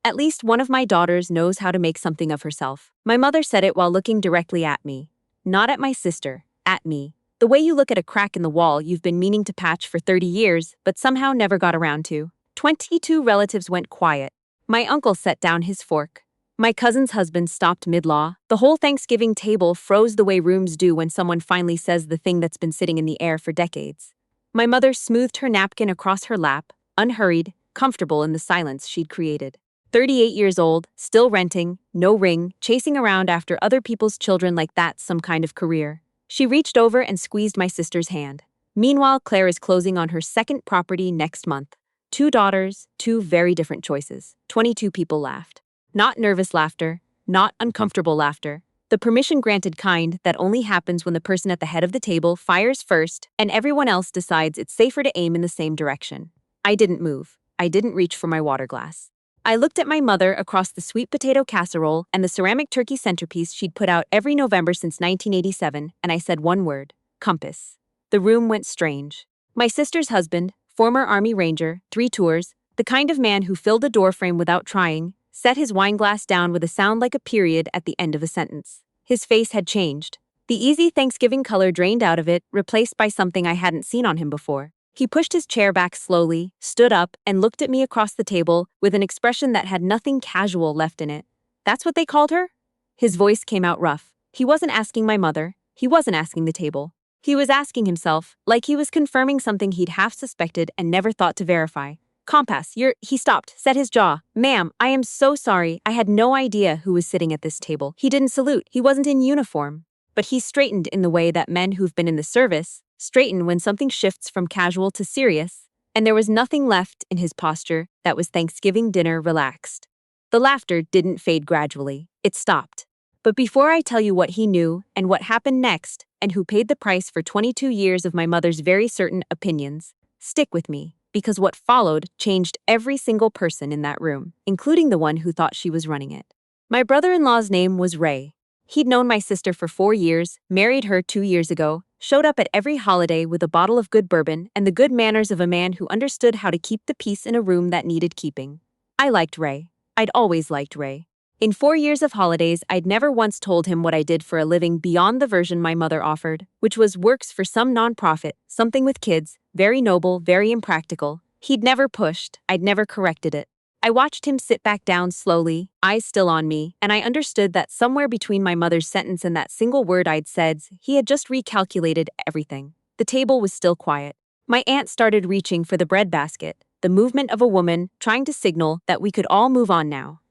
At least one of my daughters knows how to make something of herself. My mother said it while looking directly at me. Not at my sister, at me. The way you look at a crack in the wall you've been meaning to patch for 30 years, but somehow never got around to. 22 relatives went quiet. My uncle set down his fork. My cousin's husband stopped mid-law. The whole Thanksgiving table froze the way rooms do when someone finally says the thing that's been sitting in the air for decades. My mother smoothed her napkin across her lap, unhurried, comfortable in the silence she'd created. 38 years old, still renting, no ring, chasing around after other people's children like that's some kind of career. She reached over and squeezed my sister's hand. Meanwhile, Claire is closing on her second property next month. 2 daughters, 2 very different choices. 22 people laughed. Not nervous laughter, not uncomfortable laughter. The permission-granted kind that only happens when the person at the head of the table fires first and everyone else decides it's safer to aim in the same direction. I didn't move. I didn't reach for my water glass. I looked at my mother across the sweet potato casserole and the ceramic turkey centerpiece she'd put out every November since 1987, and I said one word: compass. The room went strange. My sister's husband, former Army Ranger, 3 tours, the kind of man who filled a doorframe without trying, set his wineglass down with a sound like a period at the end of a sentence. His face had changed. The easy Thanksgiving color drained out of it, replaced by something I hadn't seen on him before. He pushed his chair back slowly, stood up, and looked at me across the table with an expression that had nothing casual left in it. "That's what they called her?" His voice came out rough. He wasn't asking my mother. He wasn't asking the table. He was asking himself, like he was confirming something he'd half suspected and never thought to verify. "Compass, He stopped, set his jaw. "Ma'am, I am so sorry. I had no idea who was sitting at this table. He didn't salute. He wasn't in uniform." But he straightened in the way that men who've been in the service straighten when something shifts from casual to serious, and there was nothing left in his posture that was Thanksgiving dinner relaxed. The laughter didn't fade gradually. It stopped. But before I tell you what he knew and what happened next and who paid the price for 22 years of my mother's very certain opinions, stick with me, because what followed changed every single person in that room, including the one who thought she was running it. My brother-in-law's name was Ray. He'd known my sister for 4 years, married her 2 years ago, showed up at every holiday with a bottle of good bourbon and the good manners of a man who understood how to keep the peace in a room that needed keeping. I liked Ray. I'd always liked Ray. In 4 years of holidays, I'd never once told him what I did for a living beyond the version my mother offered, which was works for some nonprofit, something with kids, very noble, very impractical. He'd never pushed, I'd never corrected it. I watched him sit back down slowly, eyes still on me, and I understood that somewhere between my mother's sentence and that single word I'd said, he had just recalculated everything. The table was still quiet. My aunt started reaching for the breadbasket, the movement of a woman trying to signal that we could all move on now.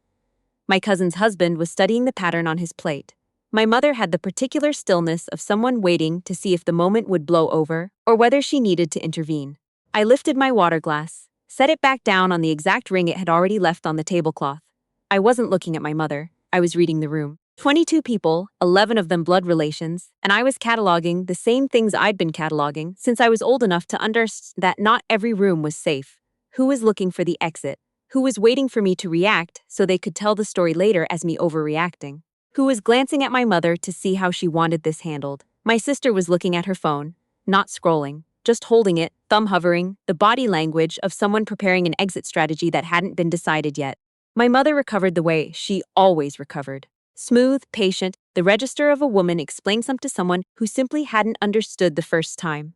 My cousin's husband was studying the pattern on his plate. My mother had the particular stillness of someone waiting to see if the moment would blow over or whether she needed to intervene. I lifted my water glass, set it back down on the exact ring it had already left on the tablecloth. I wasn't looking at my mother. I was reading the room. 22 people, 11 of them blood relations, and I was cataloging the same things I'd been cataloging since I was old enough to understand that not every room was safe. Who was looking for the exit? Who was waiting for me to react so they could tell the story later as me overreacting? Who was glancing at my mother to see how she wanted this handled? My sister was looking at her phone, not scrolling, just holding it, thumb hovering, the body language of someone preparing an exit strategy that hadn't been decided yet. My mother recovered the way she always recovered. Smooth, patient, the register of a woman explains something to someone who simply hadn't understood the first time.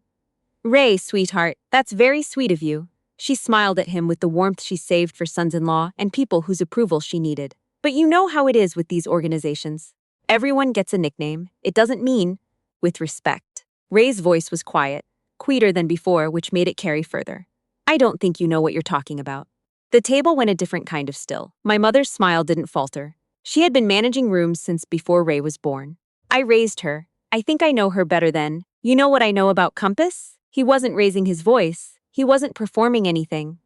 "Ray, sweetheart, that's very sweet of you." She smiled at him with the warmth she saved for sons-in-law and people whose approval she needed. "But you know how it is with these organizations. Everyone gets a nickname. It doesn't mean with respect." Ray's voice was quiet, quieter than before, which made it carry further. "I don't think you know what you're talking about." The table went a different kind of still. My mother's smile didn't falter. She had been managing rooms since before Ray was born. "I raised her. I think I know her better than, you know what I know about Compass?" He wasn't raising his voice. He wasn't performing anything.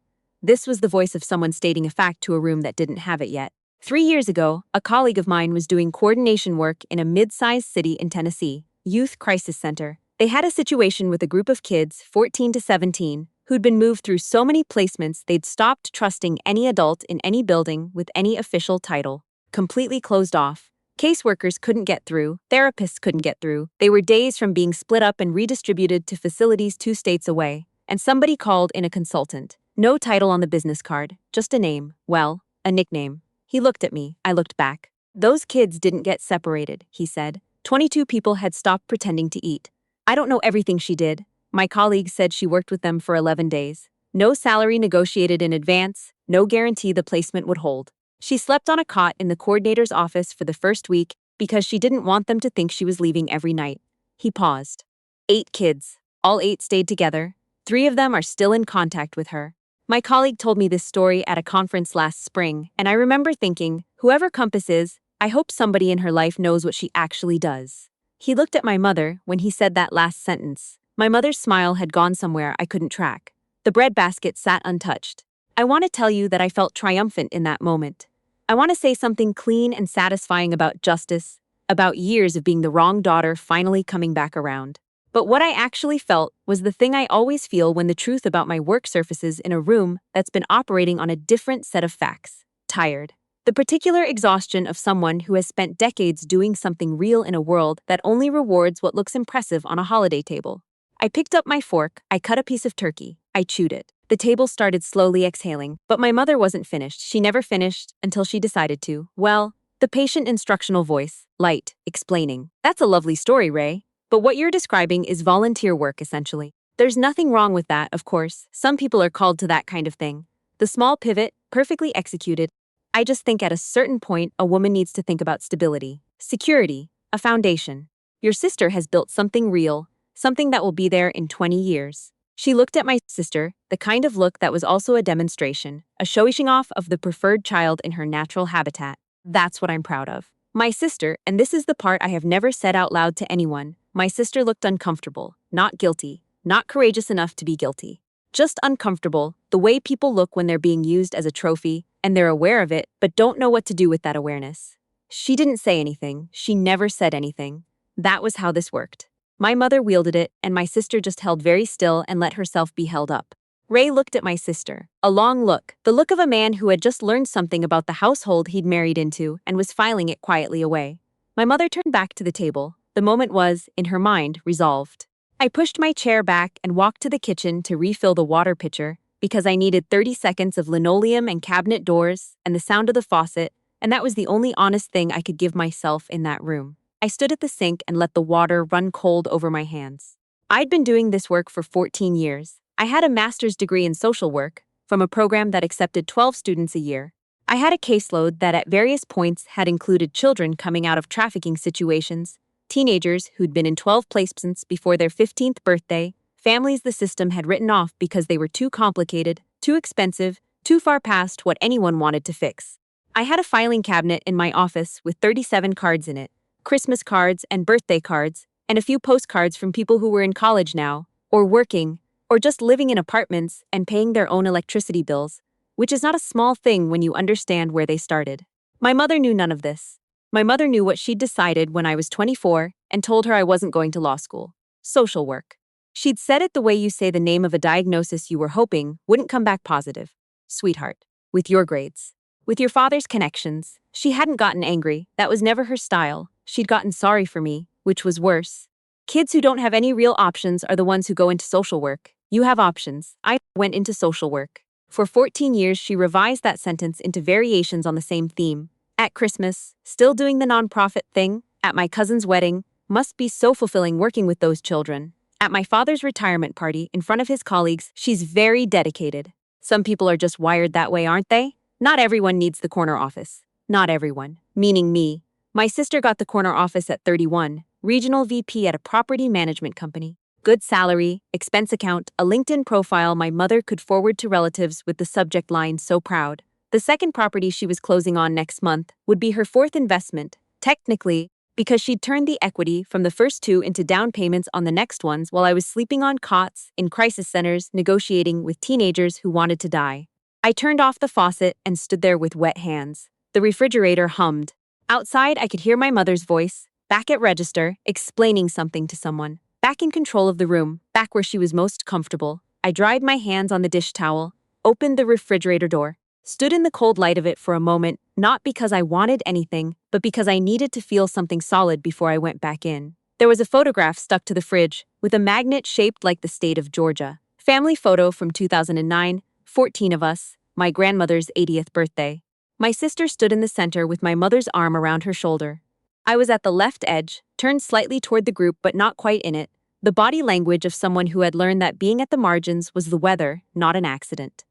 This was the voice of someone stating a fact to a room that didn't have it yet. 3 years ago, a colleague of mine was doing coordination work in a mid-sized city in Tennessee, Youth Crisis Center. They had a situation with a group of kids, 14 to 17, who'd been moved through so many placements they'd stopped trusting any adult in any building with any official title. Completely closed off. Caseworkers couldn't get through, therapists couldn't get through. They were days from being split up and redistributed to facilities 2 states away. And somebody called in a consultant. No title on the business card, just a name. Well, A nickname. He looked at me. I looked back. Those kids didn't get separated, he said. 22 people had stopped pretending to eat. I don't know everything she did. My colleagues said she worked with them for 11 days. No salary negotiated in advance, no guarantee the placement would hold. She slept on a cot in the coordinator's office for the first week because she didn't want them to think she was leaving every night. He paused. 8 kids. All 8 stayed together. 3 of them are still in contact with her. My colleague told me this story at a conference last spring, and I remember thinking, whoever Compass is, I hope somebody in her life knows what she actually does. He looked at my mother when he said that last sentence. My mother's smile had gone somewhere I couldn't track. The bread basket sat untouched. I want to tell you that I felt triumphant in that moment. I want to say something clean and satisfying about justice, about years of being the wrong daughter finally coming back around. But what I actually felt was the thing I always feel when the truth about my work surfaces in a room that's been operating on a different set of facts. Tired. The particular exhaustion of someone who has spent decades doing something real in a world that only rewards what looks impressive on a holiday table. I picked up my fork, I cut a piece of turkey, I chewed it. The table started slowly exhaling, but my mother wasn't finished. She never finished until she decided to. Well, the patient instructional voice, light, explaining. That's a lovely story, Ray. But what you're describing is volunteer work, essentially. There's nothing wrong with that, of course. Some people are called to that kind of thing. The small pivot, perfectly executed. I just think at a certain point, a woman needs to think about stability, security, a foundation. Your sister has built something real, something that will be there in 20 years. She looked at my sister, the kind of look that was also a demonstration, a showing off of the preferred child in her natural habitat. That's what I'm proud of. My sister, and this is the part I have never said out loud to anyone, my sister looked uncomfortable, not guilty, not courageous enough to be guilty. Just uncomfortable, the way people look when they're being used as a trophy, and they're aware of it, but don't know what to do with that awareness. She didn't say anything. She never said anything. That was how this worked. My mother wielded it, and my sister just held very still and let herself be held up. Ray looked at my sister. A long look, the look of a man who had just learned something about the household he'd married into and was filing it quietly away. My mother turned back to the table. The moment was, in her mind, resolved. I pushed my chair back and walked to the kitchen to refill the water pitcher because I needed 30 seconds of linoleum and cabinet doors and the sound of the faucet, and that was the only honest thing I could give myself in that room. I stood at the sink and let the water run cold over my hands. I'd been doing this work for 14 years. I had a master's degree in social work from a program that accepted 12 students a year. I had a caseload that at various points had included children coming out of trafficking situations, teenagers who'd been in 12 placements before their 15th birthday, families the system had written off because they were too complicated, too expensive, too far past what anyone wanted to fix. I had a filing cabinet in my office with 37 cards in it, Christmas cards and birthday cards, and a few postcards from people who were in college now, or working, or just living in apartments and paying their own electricity bills, which is not a small thing when you understand where they started. My mother knew none of this. My mother knew what she'd decided when I was 24 and told her I wasn't going to law school. Social work. She'd said it the way you say the name of a diagnosis you were hoping wouldn't come back positive. Sweetheart. With your grades. With your father's connections. She hadn't gotten angry. That was never her style. She'd gotten sorry for me, which was worse. Kids who don't have any real options are the ones who go into social work. You have options. I went into social work. For 14 years, she revised that sentence into variations on the same theme. At Christmas, still doing the nonprofit thing. At my cousin's wedding, must be so fulfilling working with those children. At my father's retirement party, in front of his colleagues, she's very dedicated. Some people are just wired that way, aren't they? Not everyone needs the corner office. Not everyone. Meaning me. My sister got the corner office at 31, regional VP at a property management company. Good salary, expense account, a LinkedIn profile my mother could forward to relatives with the subject line "so proud." The second property she was closing on next month would be her 4th investment, technically, because she'd turned the equity from the first 2 into down payments on the next ones while I was sleeping on cots in crisis centers negotiating with teenagers who wanted to die. I turned off the faucet and stood there with wet hands. The refrigerator hummed. Outside, I could hear my mother's voice, back at register, explaining something to someone. Back in control of the room, back where she was most comfortable. I dried my hands on the dish towel, opened the refrigerator door, stood in the cold light of it for a moment, not because I wanted anything, but because I needed to feel something solid before I went back in. There was a photograph stuck to the fridge, with a magnet shaped like the state of Georgia. Family photo from 2009, 14 of us, my grandmother's 80th birthday. My sister stood in the center with my mother's arm around her shoulder. I was at the left edge, turned slightly toward the group but not quite in it, the body language of someone who had learned that being at the margins was the weather, not an accident.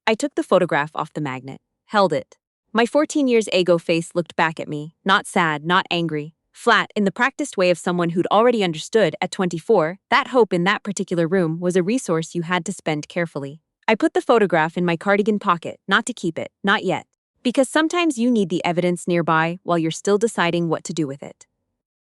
I took the photograph off the magnet, held it. My 14 years ago face looked back at me, not sad, not angry, flat in the practiced way of someone who'd already understood at 24 that hope in that particular room was a resource you had to spend carefully. I put the photograph in my cardigan pocket, not to keep it, not yet. Because sometimes you need the evidence nearby while you're still deciding what to do with it.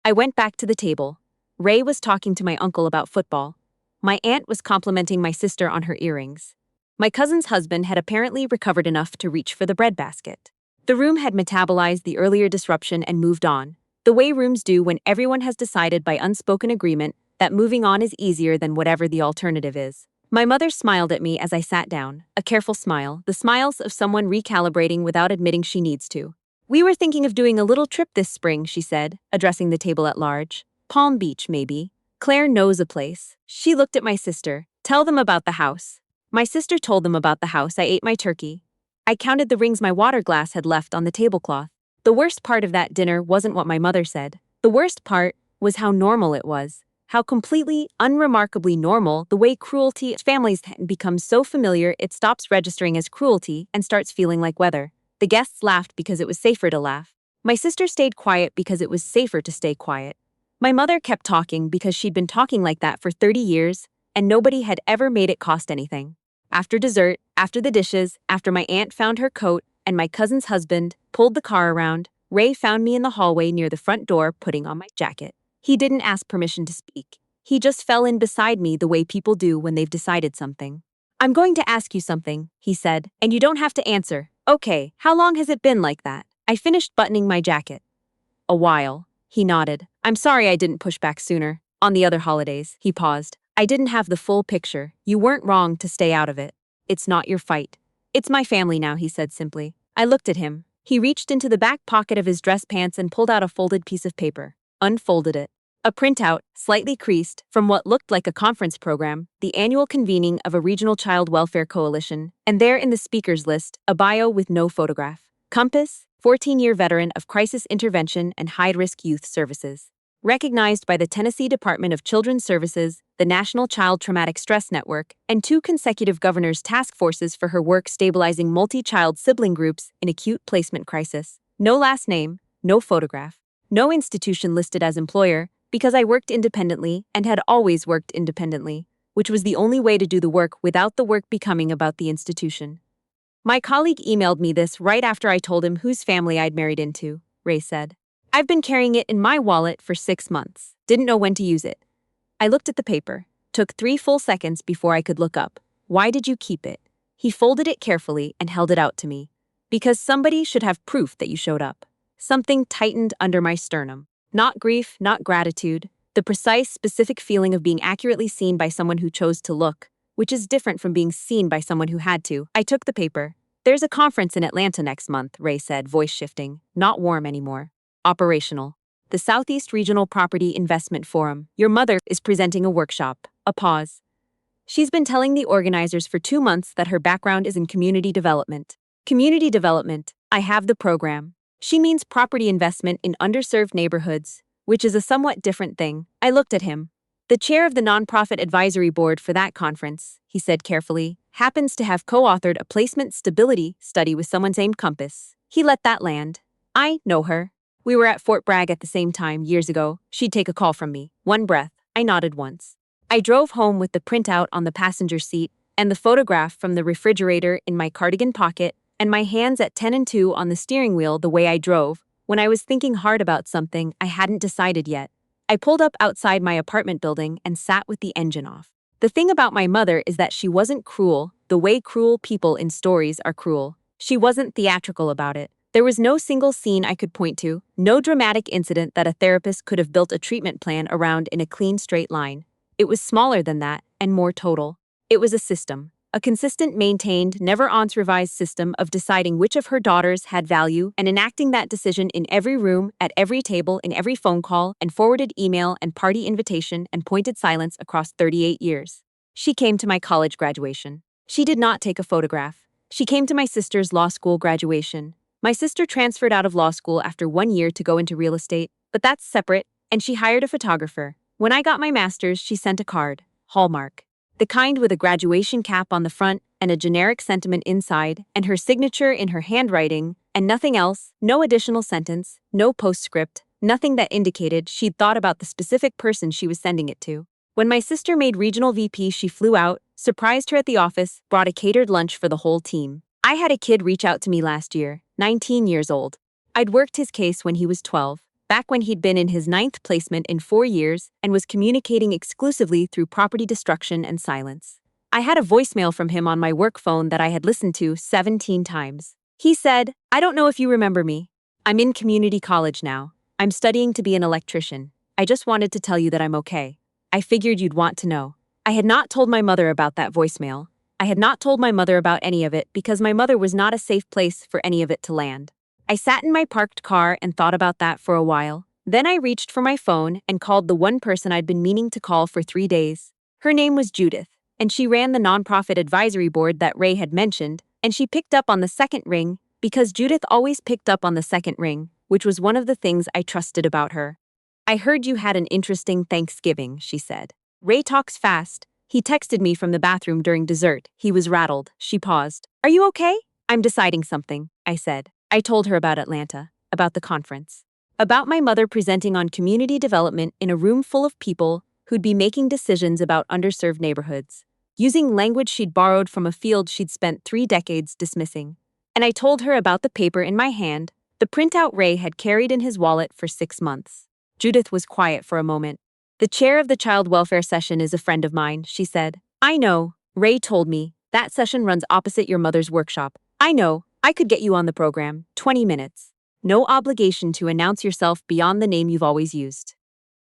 I went back to the table. Ray was talking to my uncle about football. My aunt was complimenting my sister on her earrings. My cousin's husband had apparently recovered enough to reach for the breadbasket. The room had metabolized the earlier disruption and moved on, the way rooms do when everyone has decided by unspoken agreement that moving on is easier than whatever the alternative is. My mother smiled at me as I sat down, a careful smile, the smiles of someone recalibrating without admitting she needs to. "We were thinking of doing a little trip this spring," she said, addressing the table at large. "Palm Beach, maybe. Claire knows a place." She looked at my sister. "Tell them about the house." My sister told them about the house. I ate my turkey. I counted the rings my water glass had left on the tablecloth. The worst part of that dinner wasn't what my mother said. The worst part was how normal it was. How completely, unremarkably normal the way cruelty families become so familiar it stops registering as cruelty and starts feeling like weather. The guests laughed because it was safer to laugh. My sister stayed quiet because it was safer to stay quiet. My mother kept talking because she'd been talking like that for 30 years, and nobody had ever made it cost anything. After dessert, after the dishes, after my aunt found her coat, and my cousin's husband pulled the car around, Ray found me in the hallway near the front door putting on my jacket. He didn't ask permission to speak. He just fell in beside me the way people do when they've decided something. "I'm going to ask you something," he said, "and you don't have to answer." "Okay, how long has it been like that?" I finished buttoning my jacket. "A while," he nodded. "I'm sorry I didn't push back sooner. On the other holidays," he paused. "I didn't have the full picture. You weren't wrong to stay out of it. It's not your fight." "It's my family now," he said simply. I looked at him. He reached into the back pocket of his dress pants and pulled out a folded piece of paper. Unfolded it. A printout, slightly creased, from what looked like a conference program, the annual convening of a regional child welfare coalition, and there in the speakers list, a bio with no photograph. Compass, 14-year veteran of crisis intervention and high-risk youth services. Recognized by the Tennessee Department of Children's Services, the National Child Traumatic Stress Network, and 2 consecutive governor's task forces for her work stabilizing multi-child sibling groups in acute placement crisis. No last name, no photograph. No institution listed as employer, because I worked independently and had always worked independently, which was the only way to do the work without the work becoming about the institution. My colleague emailed me this right after I told him whose family I'd married into, Ray said. "I've been carrying it in my wallet for 6 months. Didn't know when to use it." I looked at the paper. Took 3 full seconds before I could look up. "Why did you keep it?" He folded it carefully and held it out to me. "Because somebody should have proof that you showed up." Something tightened under my sternum. Not grief, not gratitude. The precise, specific feeling of being accurately seen by someone who chose to look, which is different from being seen by someone who had to. I took the paper. "There's a conference in Atlanta next month," Ray said, voice shifting. Not warm anymore. Operational. "The Southeast Regional Property Investment Forum. Your mother is presenting a workshop." A pause. "She's been telling the organizers for 2 months that her background is in community development." Community development. I have the program. She means property investment in underserved neighborhoods, which is a somewhat different thing. I looked at him. "The chair of the nonprofit advisory board for that conference," he said carefully, "happens to have co-authored a placement stability study with someone named Compass." He let that land. "I know her. We were at Fort Bragg at the same time years ago. She'd take a call from me." One breath. I nodded once. I drove home with the printout on the passenger seat and the photograph from the refrigerator in my cardigan pocket, and my hands at 10 and 2 on the steering wheel the way I drove, when I was thinking hard about something I hadn't decided yet. I pulled up outside my apartment building and sat with the engine off. The thing about my mother is that she wasn't cruel, the way cruel people in stories are cruel. She wasn't theatrical about it. There was no single scene I could point to, no dramatic incident that a therapist could have built a treatment plan around in a clean straight line. It was smaller than that, and more total. It was a system. A consistent, maintained, never-once revised system of deciding which of her daughters had value and enacting that decision in every room, at every table, in every phone call, and forwarded email and party invitation and pointed silence across 38 years. She came to my college graduation. She did not take a photograph. She came to my sister's law school graduation. My sister transferred out of law school after 1 year to go into real estate, but that's separate, and she hired a photographer. When I got my master's, she sent a card, Hallmark. The kind with a graduation cap on the front and a generic sentiment inside, and her signature in her handwriting, and nothing else, no additional sentence, no postscript, nothing that indicated she'd thought about the specific person she was sending it to. When my sister made regional VP, she flew out, surprised her at the office, brought a catered lunch for the whole team. I had a kid reach out to me last year, 19 years old. I'd worked his case when he was 12, back when he'd been in his 9th placement in 4 years and was communicating exclusively through property destruction and silence. I had a voicemail from him on my work phone that I had listened to 17 times. He said, "I don't know if you remember me. I'm in community college now. I'm studying to be an electrician. I just wanted to tell you that I'm okay. I figured you'd want to know." I had not told my mother about that voicemail. I had not told my mother about any of it because my mother was not a safe place for any of it to land. I sat in my parked car and thought about that for a while. Then I reached for my phone and called the one person I'd been meaning to call for 3 days. Her name was Judith, and she ran the nonprofit advisory board that Ray had mentioned, and she picked up on the second ring because Judith always picked up on the second ring, which was one of the things I trusted about her. "I heard you had an interesting Thanksgiving," she said. "Ray talks fast. He texted me from the bathroom during dessert. He was rattled." She paused. "Are you okay?" "I'm deciding something," I said. I told her about Atlanta, about the conference, about my mother presenting on community development in a room full of people who'd be making decisions about underserved neighborhoods, using language she'd borrowed from a field she'd spent 3 decades dismissing. And I told her about the paper in my hand, the printout Ray had carried in his wallet for 6 months. Judith was quiet for a moment. "The chair of the child welfare session is a friend of mine," she said. "I know, Ray told me. That session runs opposite your mother's workshop. I know, I could get you on the program, 20 minutes. No obligation to announce yourself beyond the name you've always used."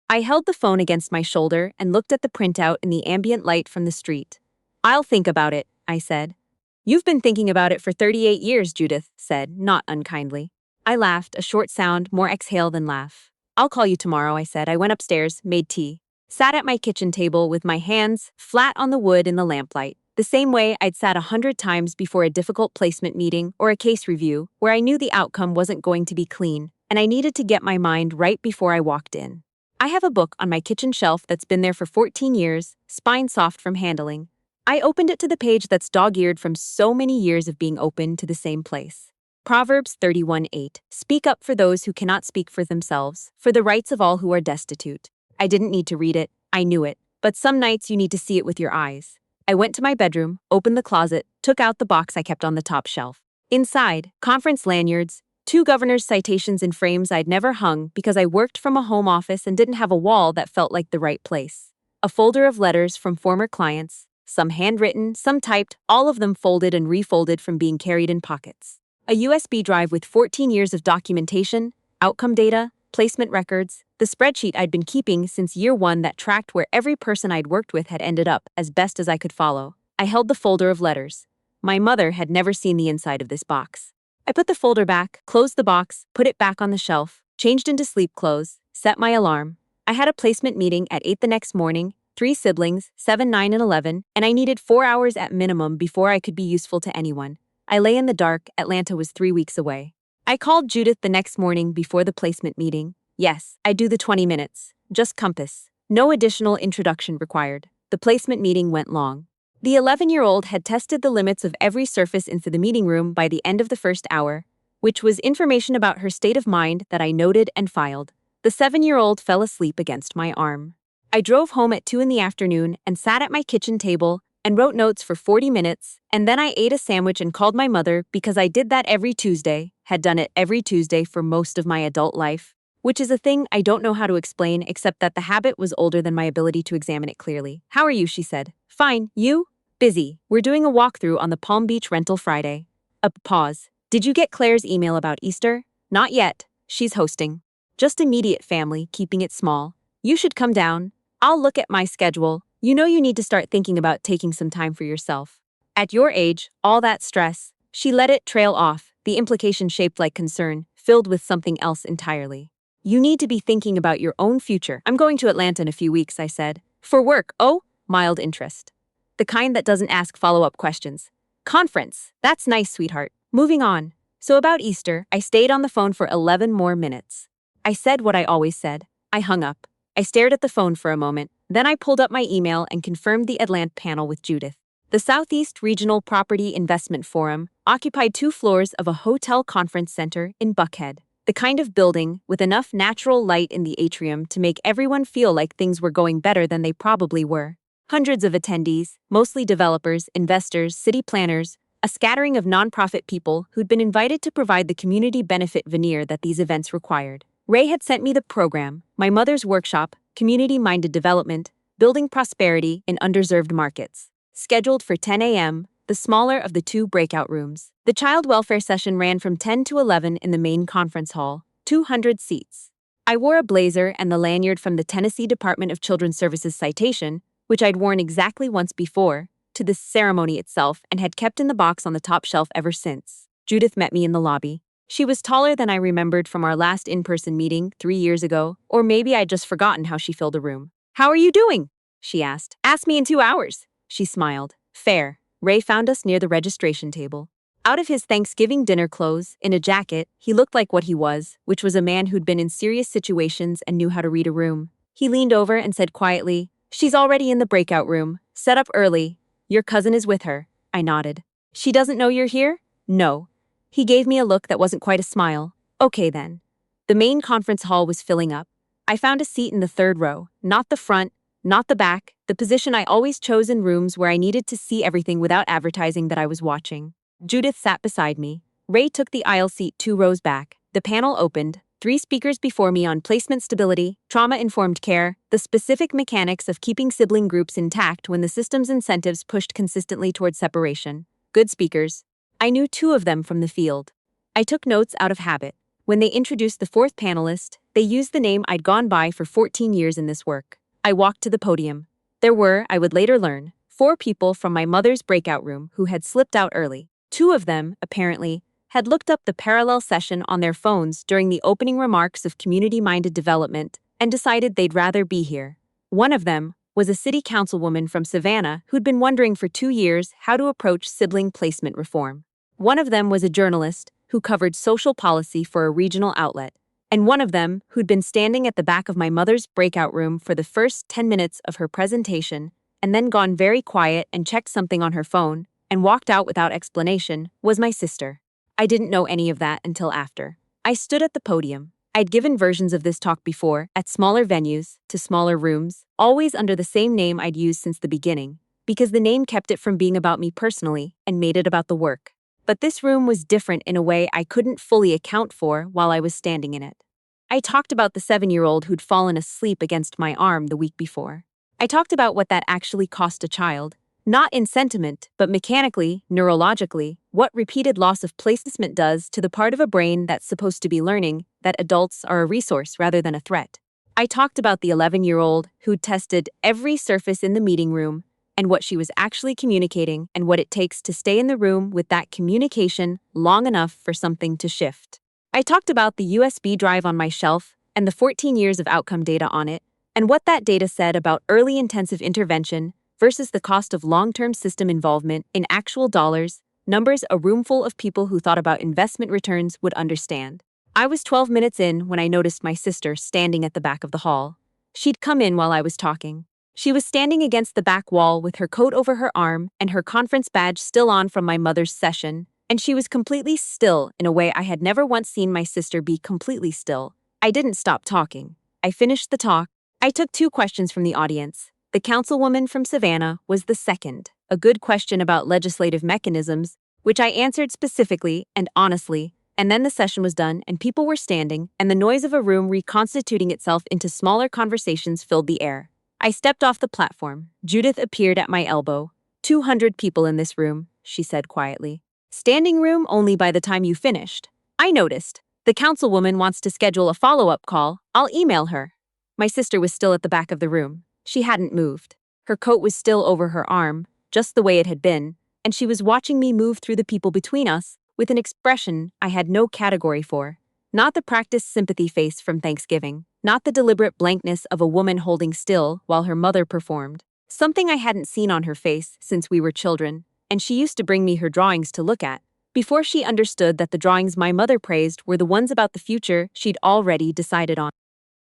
I held the phone against my shoulder and looked at the printout in the ambient light from the street. "I'll think about it," I said. "You've been thinking about it for 38 years, Judith said, not unkindly. I laughed, a short sound, more exhale than laugh. "I'll call you tomorrow," I said. I went upstairs, made tea, sat at my kitchen table with my hands flat on the wood in the lamplight, the same way I'd sat 100 times before a difficult placement meeting or a case review where I knew the outcome wasn't going to be clean, and I needed to get my mind right before I walked in. I have a book on my kitchen shelf that's been there for 14 years, spine soft from handling. I opened it to the page that's dog-eared from so many years of being open to the same place. Proverbs 31:8. Speak up for those who cannot speak for themselves, for the rights of all who are destitute. I didn't need to read it, I knew it, but some nights you need to see it with your eyes. I went to my bedroom, opened the closet, took out the box I kept on the top shelf. Inside, conference lanyards, 2 governor's citations in frames I'd never hung because I worked from a home office and didn't have a wall that felt like the right place. A folder of letters from former clients, some handwritten, some typed, all of them folded and refolded from being carried in pockets. A USB drive with 14 years of documentation, outcome data, placement records, the spreadsheet I'd been keeping since year 1 that tracked where every person I'd worked with had ended up, as best as I could follow. I held the folder of letters. My mother had never seen the inside of this box. I put the folder back, closed the box, put it back on the shelf, changed into sleep clothes, set my alarm. I had a placement meeting at 8 the next morning, 3 siblings, 7, 9, and 11, and I needed 4 hours at minimum before I could be useful to anyone. I lay in the dark. Atlanta was 3 weeks away. I called Judith the next morning before the placement meeting. Yes, I'd do the 20 minutes. Just compass. No additional introduction required. The placement meeting went long. The 11-year-old had tested the limits of every surface into the meeting room by the end of the first hour, which was information about her state of mind that I noted and filed. The 7-year-old fell asleep against my arm. I drove home at 2 in the afternoon and sat at my kitchen table and wrote notes for 40 minutes, and then I ate a sandwich and called my mother because I did that every Tuesday, had done it every Tuesday for most of my adult life, which is a thing I don't know how to explain except that the habit was older than my ability to examine it clearly. "How are you?" she said. "Fine, you?" "Busy. We're doing a walkthrough on the Palm Beach rental Friday." A pause. "Did you get Claire's email about Easter?" "Not yet. She's hosting. Just immediate family, keeping it small. You should come down. I'll look at my schedule. You know you need to start thinking about taking some time for yourself. At your age, all that stress." She let it trail off, the implication shaped like concern, filled with something else entirely. "You need to be thinking about your own future." "I'm going to Atlanta in a few weeks," I said. "For work." "Oh?" Mild interest. The kind that doesn't ask follow-up questions. "Conference. That's nice, sweetheart. Moving on." So about Easter, I stayed on the phone for 11 more minutes. I said what I always said. I hung up. I stared at the phone for a moment, then I pulled up my email and confirmed the Atlanta panel with Judith. The Southeast Regional Property Investment Forum occupied 2 floors of a hotel conference center in Buckhead, the kind of building with enough natural light in the atrium to make everyone feel like things were going better than they probably were. Hundreds of attendees, mostly developers, investors, city planners, a scattering of nonprofit people who'd been invited to provide the community benefit veneer that these events required. Ray had sent me the program, My Mother's Workshop, Community-Minded Development, Building Prosperity in Underserved Markets, scheduled for 10 a.m., the smaller of the 2 breakout rooms. The child welfare session ran from 10 to 11 in the main conference hall, 200 seats. I wore a blazer and the lanyard from the Tennessee Department of Children's Services citation, which I'd worn exactly once before, to the ceremony itself and had kept in the box on the top shelf ever since. Judith met me in the lobby. She was taller than I remembered from our last in-person meeting 3 years ago, or maybe I'd just forgotten how she filled a room. "How are you doing?" she asked. "Ask me in 2 hours." She smiled. "Fair." Ray found us near the registration table. Out of his Thanksgiving dinner clothes, in a jacket, he looked like what he was, which was a man who'd been in serious situations and knew how to read a room. He leaned over and said quietly, "She's already in the breakout room. Set up early. Your cousin is with her." I nodded. "She doesn't know you're here?" "No." He gave me a look that wasn't quite a smile. "Okay then." The main conference hall was filling up. I found a seat in the 3rd row, not the front, not the back, the position I always chose in rooms where I needed to see everything without advertising that I was watching. Judith sat beside me. Ray took the aisle seat 2 rows back. The panel opened. 3 speakers before me on placement stability, trauma-informed care, the specific mechanics of keeping sibling groups intact when the system's incentives pushed consistently toward separation. Good speakers. I knew 2 of them from the field. I took notes out of habit. When they introduced the 4th panelist, they used the name I'd gone by for 14 years in this work. I walked to the podium. There were, I would later learn, 4 people from my mother's breakout room who had slipped out early. 2 of them, apparently, had looked up the parallel session on their phones during the opening remarks of community-minded development and decided they'd rather be here. One of them was a city councilwoman from Savannah who'd been wondering for 2 years how to approach sibling placement reform. One of them was a journalist who covered social policy for a regional outlet, and one of them who'd been standing at the back of my mother's breakout room for the first 10 minutes of her presentation and then gone very quiet and checked something on her phone and walked out without explanation, was my sister. I didn't know any of that until after. I stood at the podium. I'd given versions of this talk before, at smaller venues, to smaller rooms, always under the same name I'd used since the beginning, because the name kept it from being about me personally and made it about the work. But this room was different in a way I couldn't fully account for while I was standing in it. I talked about the 7-year-old who'd fallen asleep against my arm the week before. I talked about what that actually cost a child, not in sentiment, but mechanically, neurologically, what repeated loss of placement does to the part of a brain that's supposed to be learning that adults are a resource rather than a threat. I talked about the 11-year-old who'd tested every surface in the meeting room and what she was actually communicating and what it takes to stay in the room with that communication long enough for something to shift. I talked about the USB drive on my shelf and the 14 years of outcome data on it, and what that data said about early intensive intervention versus the cost of long-term system involvement in actual dollars, numbers a roomful of people who thought about investment returns would understand. I was 12 minutes in when I noticed my sister standing at the back of the hall. She'd come in while I was talking. She was standing against the back wall with her coat over her arm and her conference badge still on from my mother's session, and she was completely still in a way I had never once seen my sister be completely still. I didn't stop talking. I finished the talk. I took 2 questions from the audience. The councilwoman from Savannah was the second, a good question about legislative mechanisms, which I answered specifically and honestly, and then the session was done and people were standing, and the noise of a room reconstituting itself into smaller conversations filled the air. I stepped off the platform. Judith appeared at my elbow. 200 people in this room, she said quietly. Standing room only by the time you finished. I noticed. The councilwoman wants to schedule a follow-up call. I'll email her. My sister was still at the back of the room. She hadn't moved. Her coat was still over her arm, just the way it had been, and she was watching me move through the people between us with an expression I had no category for. Not the practiced sympathy face from Thanksgiving, not the deliberate blankness of a woman holding still while her mother performed. Something I hadn't seen on her face since we were children, and she used to bring me her drawings to look at. before she understood that the drawings my mother praised were the ones about the future she'd already decided on.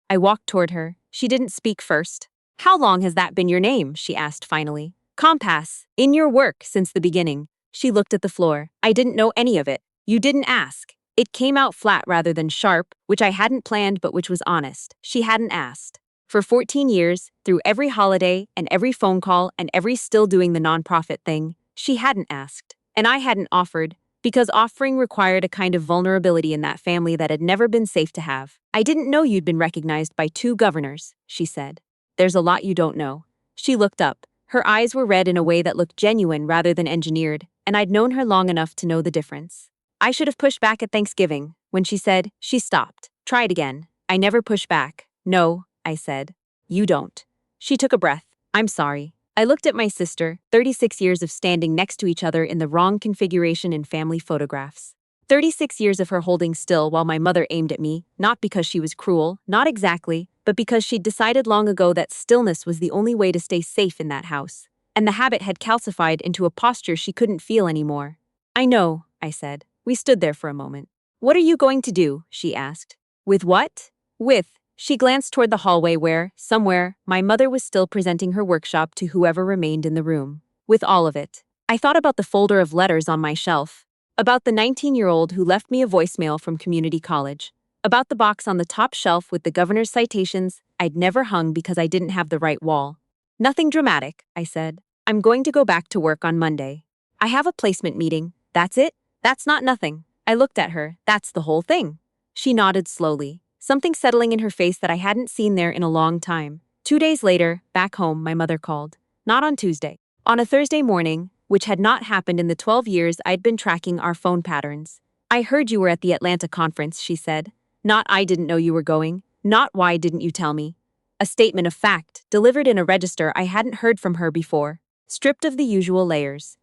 I walked toward her. She didn't speak first. How long has that been your name? She asked finally. Compass. In your work since the beginning. She looked at the floor. I didn't know any of it. You didn't ask. It came out flat rather than sharp, which I hadn't planned but which was honest. She hadn't asked. For 14 years, through every holiday and every phone call and every still doing the nonprofit thing, she hadn't asked. And I hadn't offered, because offering required a kind of vulnerability in that family that had never been safe to have. I didn't know you'd been recognized by 2 governors, she said. There's a lot you don't know. She looked up. Her eyes were red in a way that looked genuine rather than engineered, and I'd known her long enough to know the difference. I should have pushed back at Thanksgiving. When she said, she stopped. Try it again. I never push back. No, I said. You don't. She took a breath. I'm sorry. I looked at my sister, 36 years of standing next to each other in the wrong configuration in family photographs. 36 years of her holding still while my mother aimed at me, not because she was cruel, not exactly, but because she'd decided long ago that stillness was the only way to stay safe in that house. And the habit had calcified into a posture she couldn't feel anymore. I know, I said. We stood there for a moment. What are you going to do? She asked. With what? With. She glanced toward the hallway where, somewhere, my mother was still presenting her workshop to whoever remained in the room. With all of it. I thought about the folder of letters on my shelf. About the 19-year-old who left me a voicemail from community college. About the box on the top shelf with the governor's citations I'd never hung because I didn't have the right wall. Nothing dramatic, I said. I'm going to go back to work on Monday. I have a placement meeting. That's it? That's not nothing. I looked at her. That's the whole thing. She nodded slowly, something settling in her face that I hadn't seen there in a long time. 2 days later, back home, my mother called. Not on Tuesday. On a Thursday morning, which had not happened in the 12 years I'd been tracking our phone patterns. I heard you were at the Atlanta conference, she said. Not I didn't know you were going. Not why didn't you tell me. A statement of fact, delivered in a register I hadn't heard from her before. Stripped of the usual layers.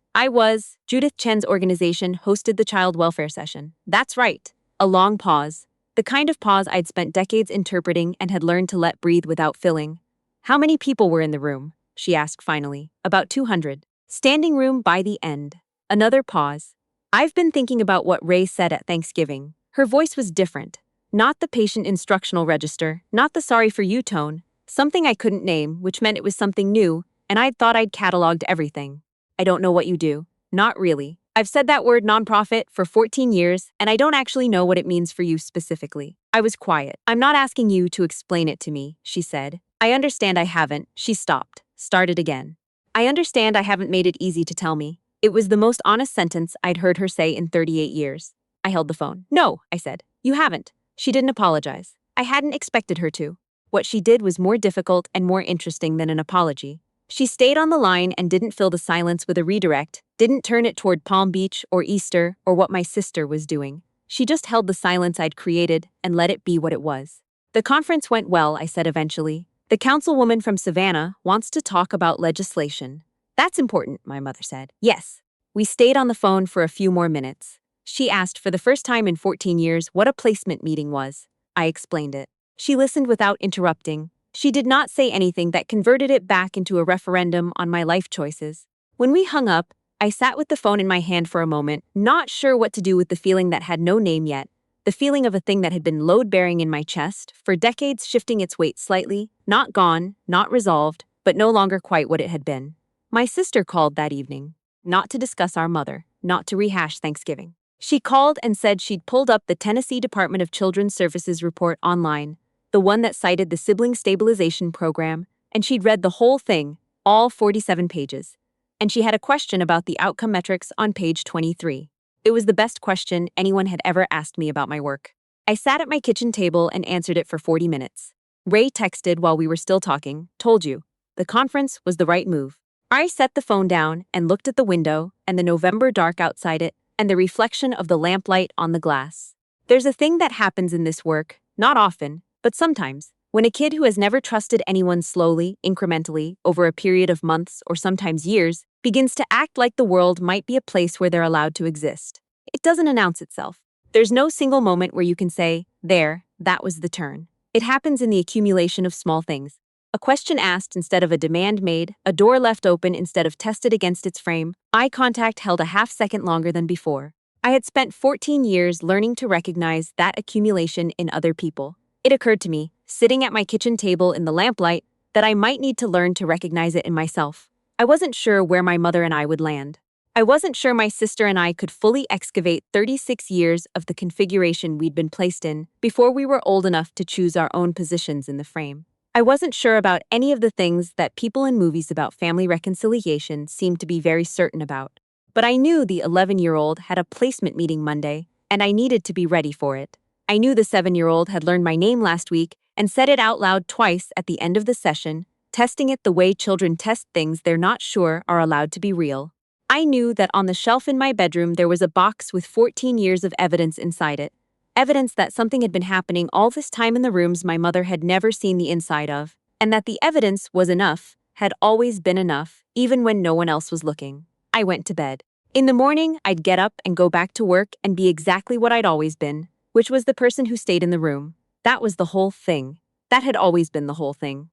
Judith Chen's organization hosted the child welfare session. That's right. A long pause. The kind of pause I'd spent decades interpreting and had learned to let breathe without filling. How many people were in the room? She asked finally. About 200. Standing room by the end. Another pause. I've been thinking about what Ray said at Thanksgiving. Her voice was different. Not the patient instructional register, not the sorry for you tone. Something I couldn't name, which meant it was something new, and I'd thought I'd cataloged everything. I don't know what you do. Not really. I've said that word nonprofit for 14 years, and I don't actually know what it means for you specifically. I was quiet. I'm not asking you to explain it to me, she said. I understand I haven't. She stopped. Started again. I understand I haven't made it easy to tell me. It was the most honest sentence I'd heard her say in 38 years. I held the phone. No, I said. You haven't. She didn't apologize. I hadn't expected her to. What she did was more difficult and more interesting than an apology. She stayed on the line and didn't fill the silence with a redirect, didn't turn it toward Palm Beach or Easter or what my sister was doing. She just held the silence I'd created and let it be what it was. The conference went well, I said eventually. The councilwoman from Savannah wants to talk about legislation. That's important, my mother said. Yes. We stayed on the phone for a few more minutes. She asked for the first time in 14 years what a placement meeting was. I explained it. She listened without interrupting. She did not say anything that converted it back into a referendum on my life choices. When we hung up, I sat with the phone in my hand for a moment, not sure what to do with the feeling that had no name yet, the feeling of a thing that had been load-bearing in my chest, for decades shifting its weight slightly, not gone, not resolved, but no longer quite what it had been. My sister called that evening, not to discuss our mother, not to rehash Thanksgiving. She called and said she'd pulled up the Tennessee Department of Children's Services report online, the one that cited the Sibling Stabilization Program, and she'd read the whole thing, all 47 pages. And she had a question about the outcome metrics on page 23. It was the best question anyone had ever asked me about my work. I sat at my kitchen table and answered it for 40 minutes. Ray texted while we were still talking, told you. The conference was the right move. I set the phone down and looked at the window and the November dark outside it and the reflection of the lamplight on the glass. There's a thing that happens in this work, not often, but sometimes, when a kid who has never trusted anyone slowly, incrementally, over a period of months or sometimes years, begins to act like the world might be a place where they're allowed to exist. It doesn't announce itself. There's no single moment where you can say, there, that was the turn. It happens in the accumulation of small things. A question asked instead of a demand made, a door left open instead of tested against its frame, eye contact held a half second longer than before. I had spent 14 years learning to recognize that accumulation in other people. It occurred to me, sitting at my kitchen table in the lamplight, that I might need to learn to recognize it in myself. I wasn't sure where my mother and I would land. I wasn't sure my sister and I could fully excavate 36 years of the configuration we'd been placed in before we were old enough to choose our own positions in the frame. I wasn't sure about any of the things that people in movies about family reconciliation seem to be very certain about. But I knew the 11-year-old had a placement meeting Monday, and I needed to be ready for it. I knew the 7-year-old had learned my name last week and said it out loud twice at the end of the session, testing it the way children test things they're not sure are allowed to be real. I knew that on the shelf in my bedroom there was a box with 14 years of evidence inside it. Evidence that something had been happening all this time in the rooms my mother had never seen the inside of, and that the evidence was enough, had always been enough, even when no one else was looking. I went to bed. In the morning, I'd get up and go back to work and be exactly what I'd always been, which was the person who stayed in the room. That was the whole thing. That had always been the whole thing.